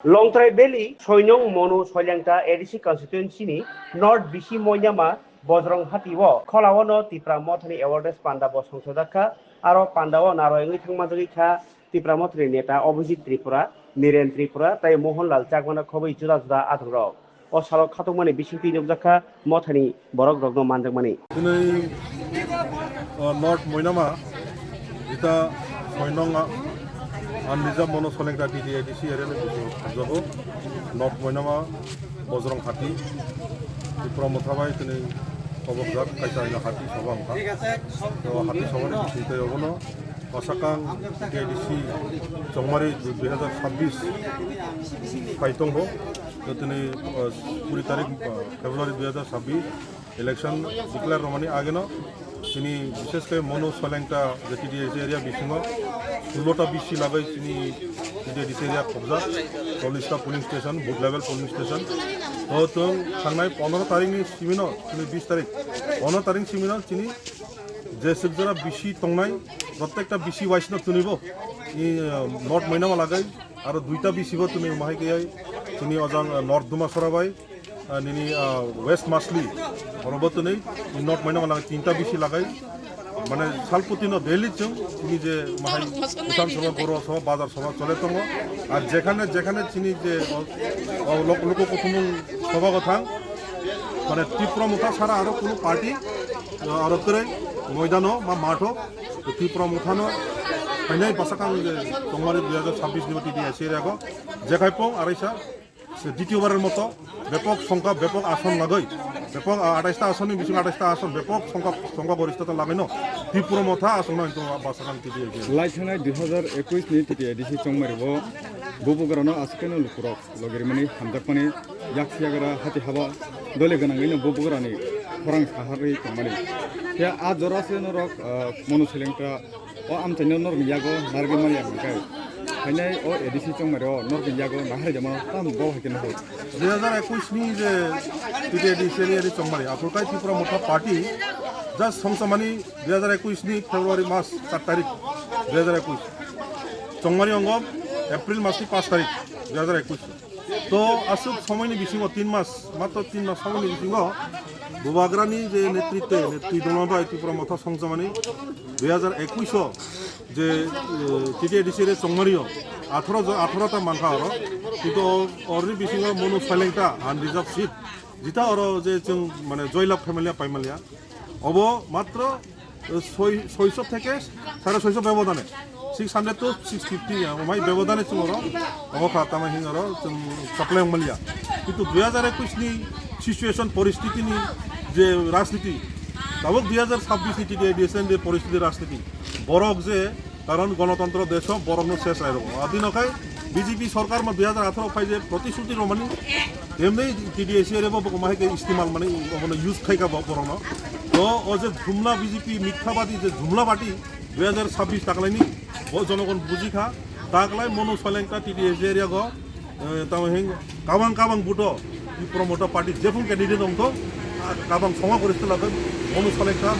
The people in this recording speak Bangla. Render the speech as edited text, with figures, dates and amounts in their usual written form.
Longtrai Valley, Soinong Mono Soilangta ADC constituency ni North Bishi Moyama Bozrong Hatiwo Kolawano Tipra Mothani Awards Panda Bosong Sodaka Aro Pandawo Naroyangi Thangmajogika Tipra Mothani Neta Obhijit Tripura Niren Tripura Tai Mohanlal Chakmana Khoboi Juda Juda Athro O Salok Khatungmani Bisingti Nubjaka Mothani Borok Rogno Manjangmani Dinai North Moynama Ita Soinonga Anija Mono Solengta DDADC area Jabo North Moynama Bozrong Hati Tripura Mothabai Tini Kobokjak Kaisa Ina Hati Sobangka Hati Sobani Bisita Yogono Pasakang DDADC Jongmari 2026 Paitongbo Tini 20 तारीख February 2026 election declare Romani Ageno Sini বিশেষকৈ মনো সলেংটা যেটি এরিয়া বিসিং 16টা বিসি লাগাই চিনি ডিসি এরিয়া কবজা 40টা polling station booth level polling station তো থাংনাই 15 তারিখনি সিমিনো চিনি 20 তারিখ 15 তারিখ সিমিনো চিনি যে সবজরা বিসি তংনাই প্রত্যেকটা বিসি ওয়াইসন তুনিব ই নর্থ মইনামা লাগাই আর দুইটা বিসিব তুমি মাহাই গয়াই চিনি অজাং নর্থ দুমা সরাবাই নিনি ওয়েস্ট মাসলি বরবত নেই নর্থ মইনামা লাগাই তিনটা বিসি লাগাই মানে সালপতিন ডেইলি চং চিনি যে মাহাই উঠান সভা বড় সভা বাজার সভা চলে তঙ্গ আর যেখানে যেখানে চিনি যে লোক প্রথম সভা কথা মানে ত্রিপুরা মুথা ছাড়া আরো কোনো পার্টি আরো করে ময়দানো বা মাঠও ত্রিপুরা মুথানো ফাইনাই পাশাকাং যে জংমারি 2026 নিবতি দিয়ে এসে রাখো যেখাইপং আড়াইশা দ্বিতীয়বারের মতো ব্যাপক সংখ্যা ব্যাপক আসন লাগাই ব্যাপক 28টা আসনের বিশেষ 28টা আসন ব্যাপক সংখ্যা গরিষ্ঠতা লাগাইনো ত্রিপুরা মথা আসন পাশাকাং দিয়ে লাইথানাই 2021 ni titi edisi chongmaribo bubugorano askeno lukurok logirimani hamjakmani yaksiagara hati haba dole ganangino bubugorani khorang sahari chongmani ya a jorase norok mono selengta o amtani norg yago nargimani yagai ফাইনাই O ADC চংমারিও north ইন্ডিয়াগো নাহারে যেমন তাম বো হইকেন হো 2021 ni যে টিটি এডিসি এরিয়া চংমারি আফ্রিকাই ত্রিপুরা মোটা পার্টি জাস্ট সংসমানি 2021 ni ফেব্রুয়ারি মাস 4 তারিখ 2021 চংমারি অঙ্গ এপ্রিল মাসি 5 তারিখ 2021 তো আসুক সময়নি বিসিং 3 মাস মাত্র 3 মাস সময়নি বিসিং বুবাগ্রানি যে নেতৃত্ব দলবা ত্রিপুরা মোটা সংসমানি 2021 যে টিটি এডিসি এর চংমারিও 18টা মানখা আর কিন্তু অরনি বিসিং মনো সাইলেংটা আনরিজার্ভ সিট যেটা আর যে जों মানে জয়লাভ ফ্যামিলিয়া পাইমালিয়া অব মাত্র 600 থেকে 650 ব্যবধানে 600 to 650 মাই ব্যবধানে চুমর অবখা তামা হিংর সাপ্লাই মালিয়া কিন্তু 2021 নি সিচুয়েশন পরিস্থিতি নি যে রাজনীতি তাবক 2026 নি টিটি এডিসি এর পরিস্থিতি রাজনীতি বরক যে কারণ গণতন্ত্র দেশ বরং শেষ আইব আদিনকাই বিজেপি সরকার 2018 ফাই যে প্রতিশ্রুতি রমানি এমনি টিডিএসি এর মাহিকে ইস্তেমাল মানে ইউজ খাইকা বরণ তো ও যে ঝুমলা বিজেপি মিথ্যাবাদী যে ঝুমলা পার্টি 2026 টাকলাইনি জনগণ বুঝিখা তাকলাই মনো সলেংটা টিডিএসি এরিয়া গো তামহিং কাবাং বুটো ত্রিপুরা মোটা পার্টি যেফুন ক্যান্ডিডেট অঙ্ক কাবাং সমা করিতে লাগবে মনো সলেংটা